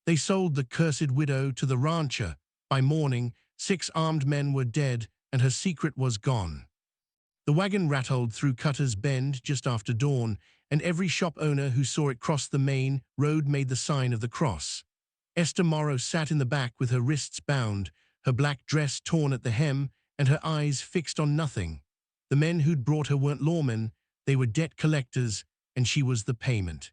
They sold the cursed widow to the rancher. By morning, 6 armed men were dead, and her secret was gone. The wagon rattled through Cutter's Bend just after dawn, and every shop owner who saw it cross the main road made the sign of the cross. Esther Morrow sat in the back with her wrists bound, her black dress torn at the hem, and her eyes fixed on nothing. The men who'd brought her weren't lawmen, they were debt collectors, and she was the payment.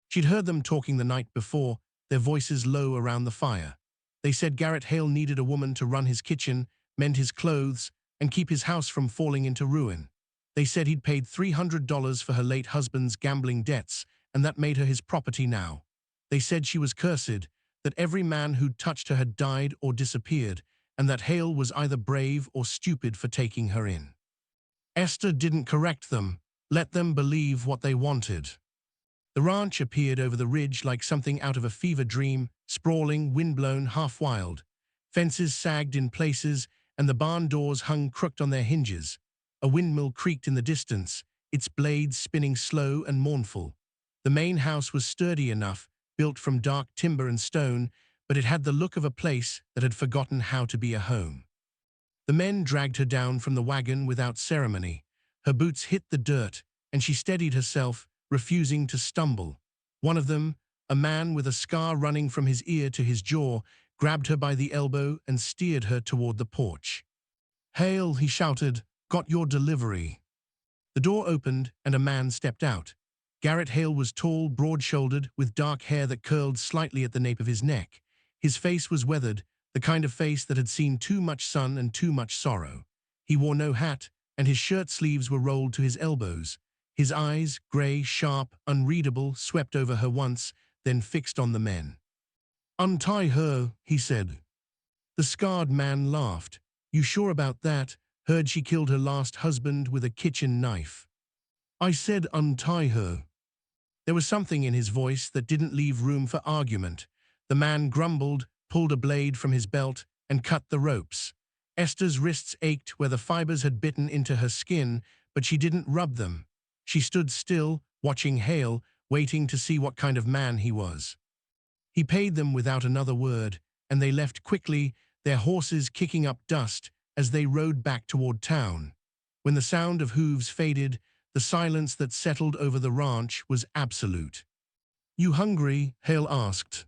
She'd heard them talking the night before, their voices low around the fire. They said Garrett Hale needed a woman to run his kitchen, mend his clothes, and keep his house from falling into ruin. They said he'd paid $300 for her late husband's gambling debts, and that made her his property now. They said she was cursed, that every man who'd touched her had died or disappeared, and that Hale was either brave or stupid for taking her in. Esther didn't correct them, let them believe what they wanted. The ranch appeared over the ridge like something out of a fever dream, sprawling, windblown, half-wild. Fences sagged in places, and the barn doors hung crooked on their hinges. A windmill creaked in the distance, its blades spinning slow and mournful. The main house was sturdy enough, built from dark timber and stone, but it had the look of a place that had forgotten how to be a home. The men dragged her down from the wagon without ceremony. Her boots hit the dirt, and she steadied herself, refusing to stumble. One of them, a man with a scar running from his ear to his jaw, grabbed her by the elbow and steered her toward the porch. "Hale," he shouted, "got your delivery." The door opened and a man stepped out. Garrett Hale was tall, broad-shouldered, with dark hair that curled slightly at the nape of his neck. His face was weathered, the kind of face that had seen too much sun and too much sorrow. He wore no hat, and his shirt sleeves were rolled to his elbows. His eyes, gray, sharp, unreadable, swept over her once, then fixed on the men. "Untie her," he said. The scarred man laughed. "You sure about that? Heard she killed her last husband with a kitchen knife." "I said untie her." There was something in his voice that didn't leave room for argument. The man grumbled, pulled a blade from his belt, and cut the ropes. Esther's wrists ached where the fibers had bitten into her skin, but she didn't rub them. She stood still, watching Hale, waiting to see what kind of man he was. He paid them without another word, and they left quickly, their horses kicking up dust as they rode back toward town. When the sound of hooves faded, the silence that settled over the ranch was absolute. "You hungry?" Hale asked.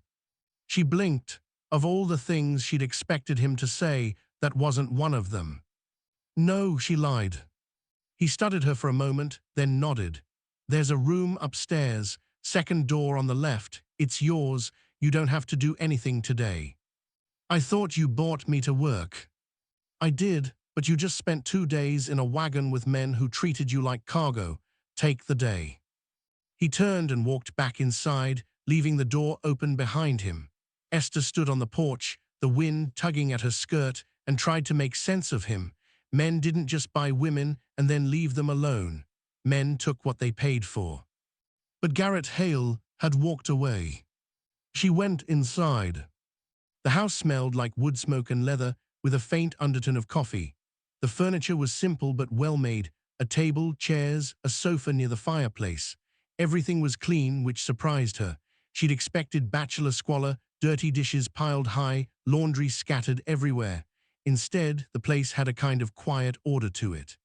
She blinked. Of all the things she'd expected him to say, that wasn't one of them. "No," she lied. He studied her for a moment, then nodded. "There's a room upstairs, second door on the left. It's yours. You don't have to do anything today." "I thought you bought me to work." "I did, but you just spent 2 days in a wagon with men who treated you like cargo. Take the day." He turned and walked back inside, leaving the door open behind him. Esther stood on the porch, the wind tugging at her skirt, and tried to make sense of him. Men didn't just buy women and then leave them alone. Men took what they paid for. But Garrett Hale had walked away. She went inside. The house smelled like wood smoke and leather, with a faint undertone of coffee. The furniture was simple but well-made, a table, chairs, a sofa near the fireplace. Everything was clean, which surprised her. She'd expected bachelor squalor, dirty dishes piled high, laundry scattered everywhere. Instead, the place had a kind of quiet order to it.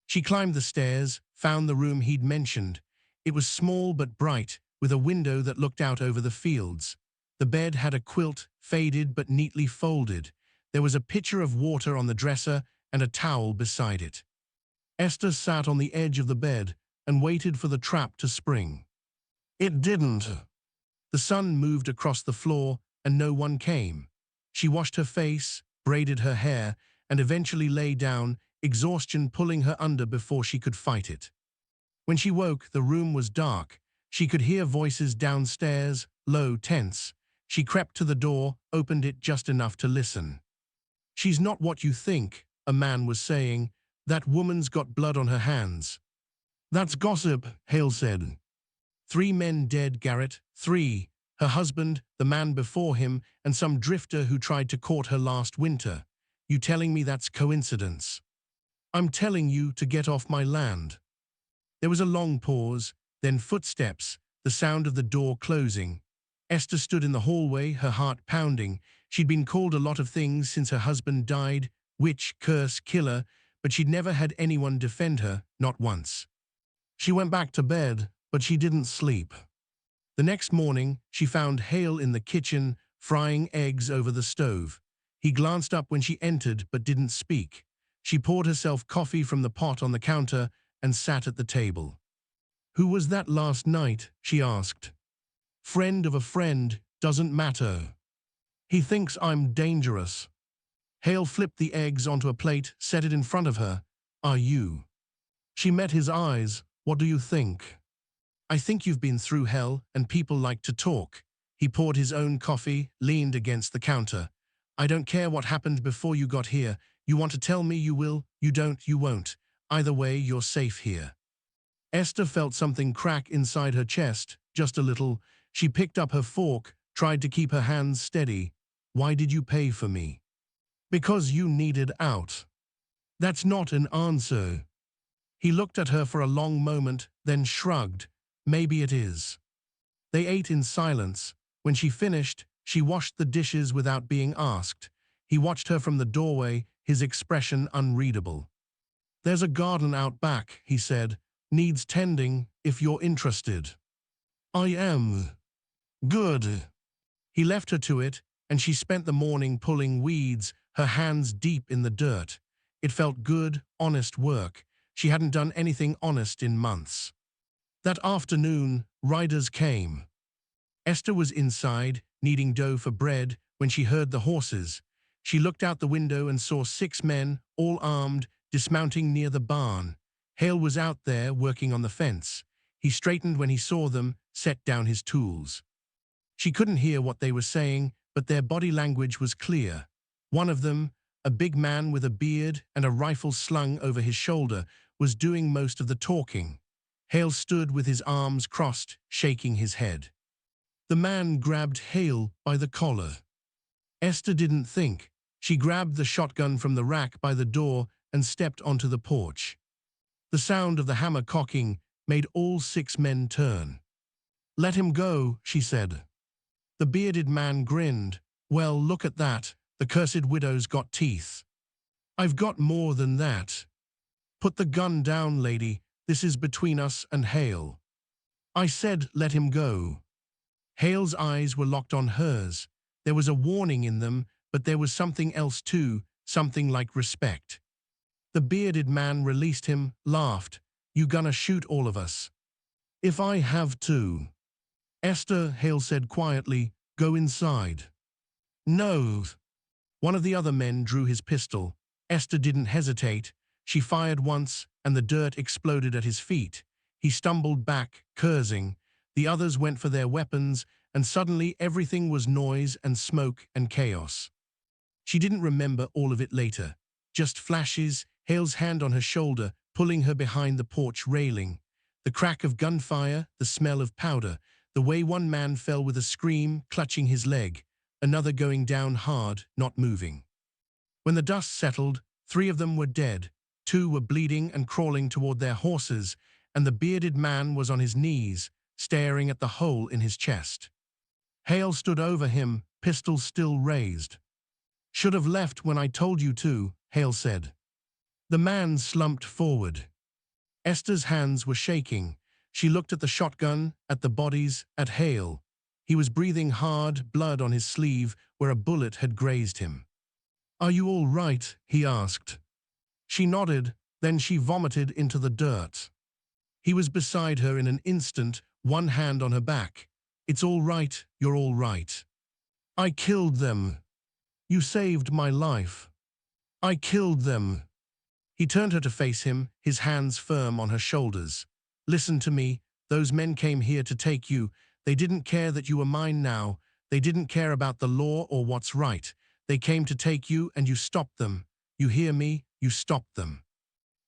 She climbed the stairs, found the room he'd mentioned. It was small but bright, with a window that looked out over the fields. The bed had a quilt, faded but neatly folded. There was a pitcher of water on the dresser and a towel beside it. Esther sat on the edge of the bed and waited for the trap to spring. It didn't. The sun moved across the floor and no one came. She washed her face, braided her hair, and eventually lay down, exhaustion pulling her under before she could fight it. When she woke, the room was dark. She could hear voices downstairs, low, tense. She crept to the door, opened it just enough to listen. "She's not what you think," a man was saying. "That woman's got blood on her hands." "That's gossip," Hale said. 3 men dead, Garrett. 3. Her husband, the man before him, and some drifter who tried to court her last winter. You telling me that's coincidence? "I'm telling you to get off my land." There was a long pause, then footsteps, the sound of the door closing. Esther stood in the hallway, her heart pounding. She'd been called a lot of things since her husband died, witch, curse, killer, but she'd never had anyone defend her, not once. She went back to bed, but she didn't sleep. The next morning, she found Hale in the kitchen, frying eggs over the stove. He glanced up when she entered, but didn't speak. She poured herself coffee from the pot on the counter and sat at the table. "Who was that last night?" she asked. "Friend of a friend, doesn't matter. He thinks I'm dangerous." Hale flipped the eggs onto a plate, set it in front of her. "Are you?" She met his eyes. "What do you think?" "I think you've been through hell, and people like to talk." He poured his own coffee, leaned against the counter. "I don't care what happened before you got here. You want to tell me, you will. You don't, you won't. Either way, you're safe here." Esther felt something crack inside her chest, just a little. She picked up her fork, tried to keep her hands steady. "Why did you pay for me?" "Because you needed out." "That's not an answer." He looked at her for a long moment, then shrugged. "Maybe it is." They ate in silence. When she finished, she washed the dishes without being asked. He watched her from the doorway, his expression unreadable. "There's a garden out back," he said. "Needs tending, if you're interested." "I am." "Good." He left her to it, and she spent the morning pulling weeds, her hands deep in the dirt. It felt good, honest work. She hadn't done anything honest in months. That afternoon, riders came. Esther was inside, kneading dough for bread, when she heard the horses. She looked out the window and saw 6 men, all armed, dismounting near the barn. Hale was out there, working on the fence. He straightened when he saw them, set down his tools. She couldn't hear what they were saying, but their body language was clear. One of them, a big man with a beard and a rifle slung over his shoulder, was doing most of the talking. Hale stood with his arms crossed, shaking his head. The man grabbed Hale by the collar. Esther didn't think. She grabbed the shotgun from the rack by the door and stepped onto the porch. The sound of the hammer cocking made all 6 men turn. "Let him go," she said. The bearded man grinned. "Well, look at that. The cursed widow's got teeth." "I've got more than that." "Put the gun down, lady. This is between us and Hale." "I said let him go." Hale's eyes were locked on hers. There was a warning in them, but there was something else too, something like respect. The bearded man released him, laughed. "You gonna shoot all of us?" "If I have to." "Esther," Hale said quietly, "go inside." "No." One of the other men drew his pistol. Esther didn't hesitate. She fired once, and the dirt exploded at his feet. He stumbled back, cursing. The others went for their weapons, and suddenly everything was noise and smoke and chaos. She didn't remember all of it later. Just flashes, Hale's hand on her shoulder, pulling her behind the porch railing. The crack of gunfire, the smell of powder, the way one man fell with a scream, clutching his leg, another going down hard, not moving. When the dust settled, 3 of them were dead, 2 were bleeding and crawling toward their horses, and the bearded man was on his knees, staring at the hole in his chest. Hale stood over him, pistol still raised. "Should have left when I told you to," Hale said. The man slumped forward. Esther's hands were shaking. She looked at the shotgun, at the bodies, at Hale. He was breathing hard, blood on his sleeve where a bullet had grazed him. "Are you all right?" he asked. She nodded, then she vomited into the dirt. He was beside her in an instant, one hand on her back. "It's all right, you're all right." "I killed them." "You saved my life." "I killed them." He turned her to face him, his hands firm on her shoulders. "Listen to me. Those men came here to take you. They didn't care that you were mine now. They didn't care about the law or what's right. They came to take you, and you stopped them. You hear me? You stopped them."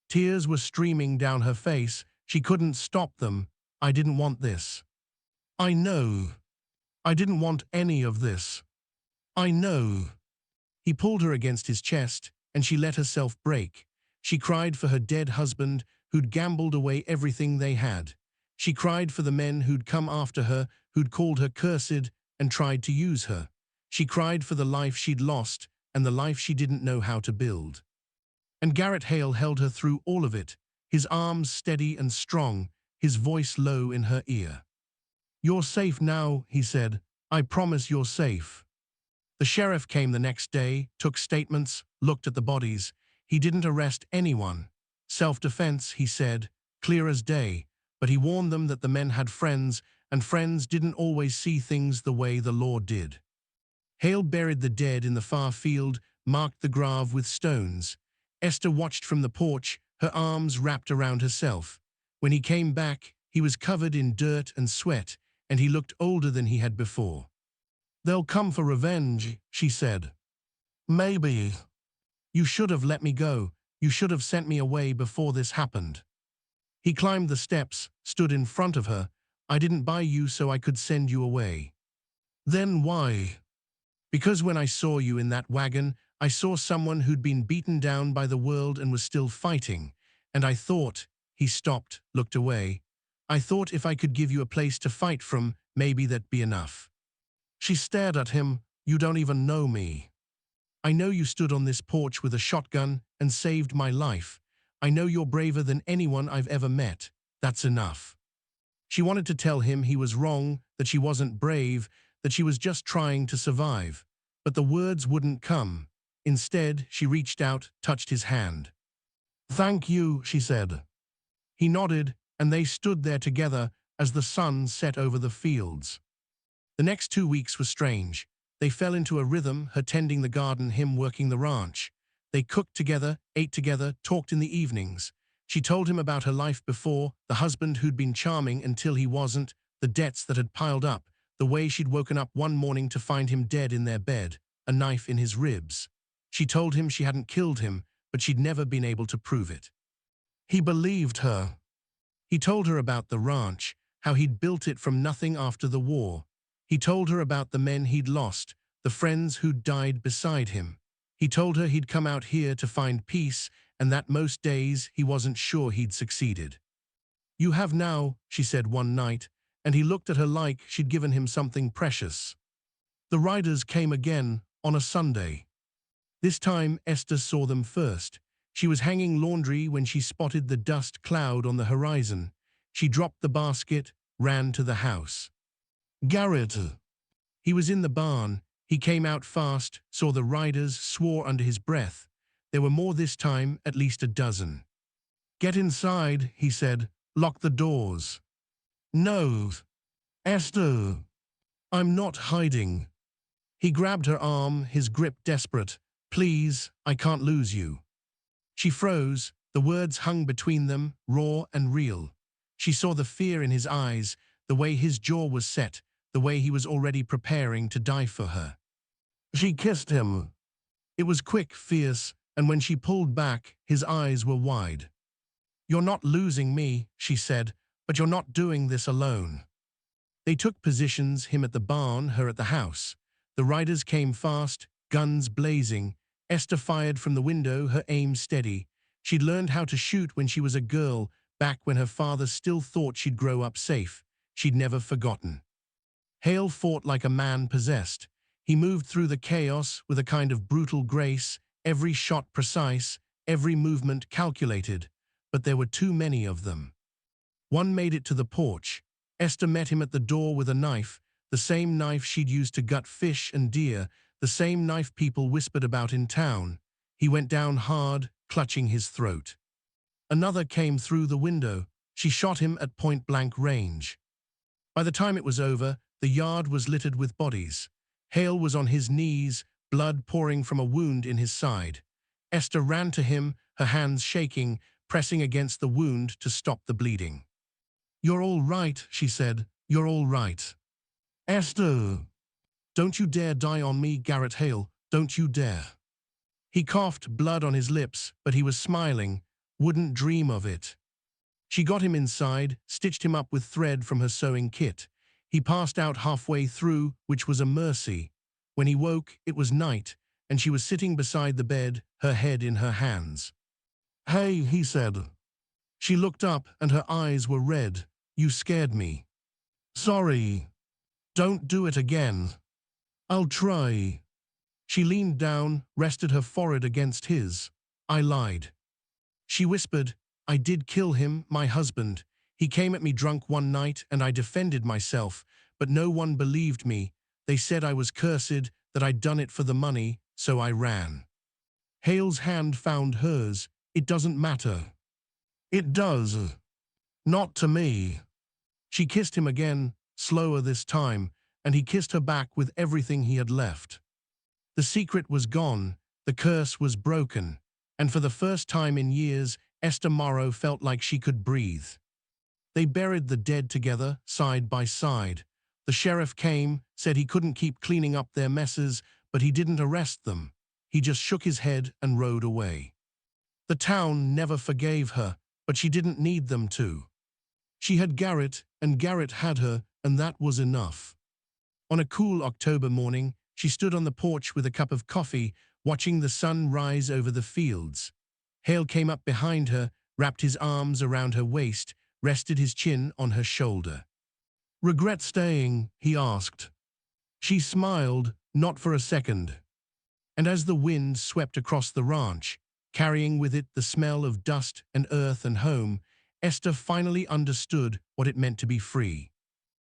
Tears were streaming down her face. She couldn't stop them. "I didn't want this." "I know. I didn't want any of this." "I know." He pulled her against his chest, and she let herself break. She cried for her dead husband, who'd gambled away everything they had. She cried for the men who'd come after her, who'd called her cursed, and tried to use her. She cried for the life she'd lost and the life she didn't know how to build. And Garrett Hale held her through all of it, his arms steady and strong, his voice low in her ear. "You're safe now," he said. "I promise you're safe." The sheriff came the next day, took statements, looked at the bodies. He didn't arrest anyone. Self-defense, he said, clear as day, but he warned them that the men had friends, and friends didn't always see things the way the law did. Hale buried the dead in the far field, marked the grave with stones. Esther watched from the porch, her arms wrapped around herself. When he came back, he was covered in dirt and sweat, and he looked older than he had before. "They'll come for revenge," she said. "Maybe. You should have let me go. You should have sent me away before this happened." He climbed the steps, stood in front of her. "I didn't buy you so I could send you away." "Then why?" "Because when I saw you in that wagon, I saw someone who'd been beaten down by the world and was still fighting. And I thought," he stopped, looked away, "I thought if I could give you a place to fight from, maybe that'd be enough." She stared at him. "You don't even know me. I know you stood on this porch with a shotgun and saved my life. I know you're braver than anyone I've ever met. That's enough." She wanted to tell him he was wrong, that she wasn't brave, that she was just trying to survive. But the words wouldn't come. Instead, she reached out, touched his hand. "Thank you," she said. He nodded, and they stood there together as the sun set over the fields. The next 2 weeks were strange. They fell into a rhythm, her tending the garden, him working the ranch. They cooked together, ate together, talked in the evenings. She told him about her life before, the husband who'd been charming until he wasn't, the debts that had piled up, the way she'd woken up one morning to find him dead in their bed, a knife in his ribs. She told him she hadn't killed him, but she'd never been able to prove it. He believed her. He told her about the ranch, how he'd built it from nothing after the war. He told her about the men he'd lost, the friends who'd died beside him. He told her he'd come out here to find peace, and that most days he wasn't sure he'd succeeded. "You have now," she said one night, and he looked at her like she'd given him something precious. The riders came again, on a Sunday. This time Esther saw them first. She was hanging laundry when she spotted the dust cloud on the horizon. She dropped the basket, ran to the house. "Garrett." He was in the barn. He came out fast, saw the riders, swore under his breath. There were more this time, at least a dozen. "Get inside," he said. "Lock the doors." "No. Esther. I'm not hiding." He grabbed her arm, his grip desperate. "Please, I can't lose you." She froze. The words hung between them, raw and real. She saw the fear in his eyes, the way his jaw was set, the way he was already preparing to die for her. She kissed him. It was quick, fierce, and when she pulled back, his eyes were wide. "You're not losing me," she said, "but you're not doing this alone." They took positions, him at the barn, her at the house. The riders came fast, guns blazing. Esther fired from the window, her aim steady. She'd learned how to shoot when she was a girl, back when her father still thought she'd grow up safe. She'd never forgotten. Hale fought like a man possessed. He moved through the chaos with a kind of brutal grace, every shot precise, every movement calculated. But there were too many of them. One made it to the porch. Esther met him at the door with a knife, the same knife she'd used to gut fish and deer, the same knife people whispered about in town. He went down hard, clutching his throat. Another came through the window. She shot him at point-blank range. By the time it was over, the yard was littered with bodies. Hale was on his knees, blood pouring from a wound in his side. Esther ran to him, her hands shaking, pressing against the wound to stop the bleeding. "You're all right," she said. "You're all right." "Esther." "Don't you dare die on me, Garrett Hale. Don't you dare." He coughed, blood on his lips, but he was smiling. Wouldn't dream of it. She got him inside, stitched him up with thread from her sewing kit. He passed out halfway through, which was a mercy. When he woke, it was night, and she was sitting beside the bed, her head in her hands. "Hey," he said. She looked up, and her eyes were red. "You scared me." "Sorry." Don't do it again. I'll try. She leaned down, rested her forehead against his. I lied. She whispered, I did kill him, my husband. He came at me drunk one night and I defended myself, but no one believed me. They said I was cursed, that I'd done it for the money, so I ran. Hale's hand found hers. It doesn't matter. It does. Not to me. She kissed him again, slower this time, and he kissed her back with everything he had left. The secret was gone, the curse was broken, and for the first time in years, Esther Morrow felt like she could breathe. They buried the dead together, side by side. The sheriff came, said he couldn't keep cleaning up their messes, but he didn't arrest them. He just shook his head and rode away. The town never forgave her, but she didn't need them to. She had Garrett, and Garrett had her, and that was enough. On a cool October morning, she stood on the porch with a cup of coffee, watching the sun rise over the fields. Hale came up behind her, wrapped his arms around her waist, rested his chin on her shoulder. Regret staying? He asked. She smiled, not for a second. And as the wind swept across the ranch, carrying with it the smell of dust and earth and home, Esther finally understood what it meant to be free.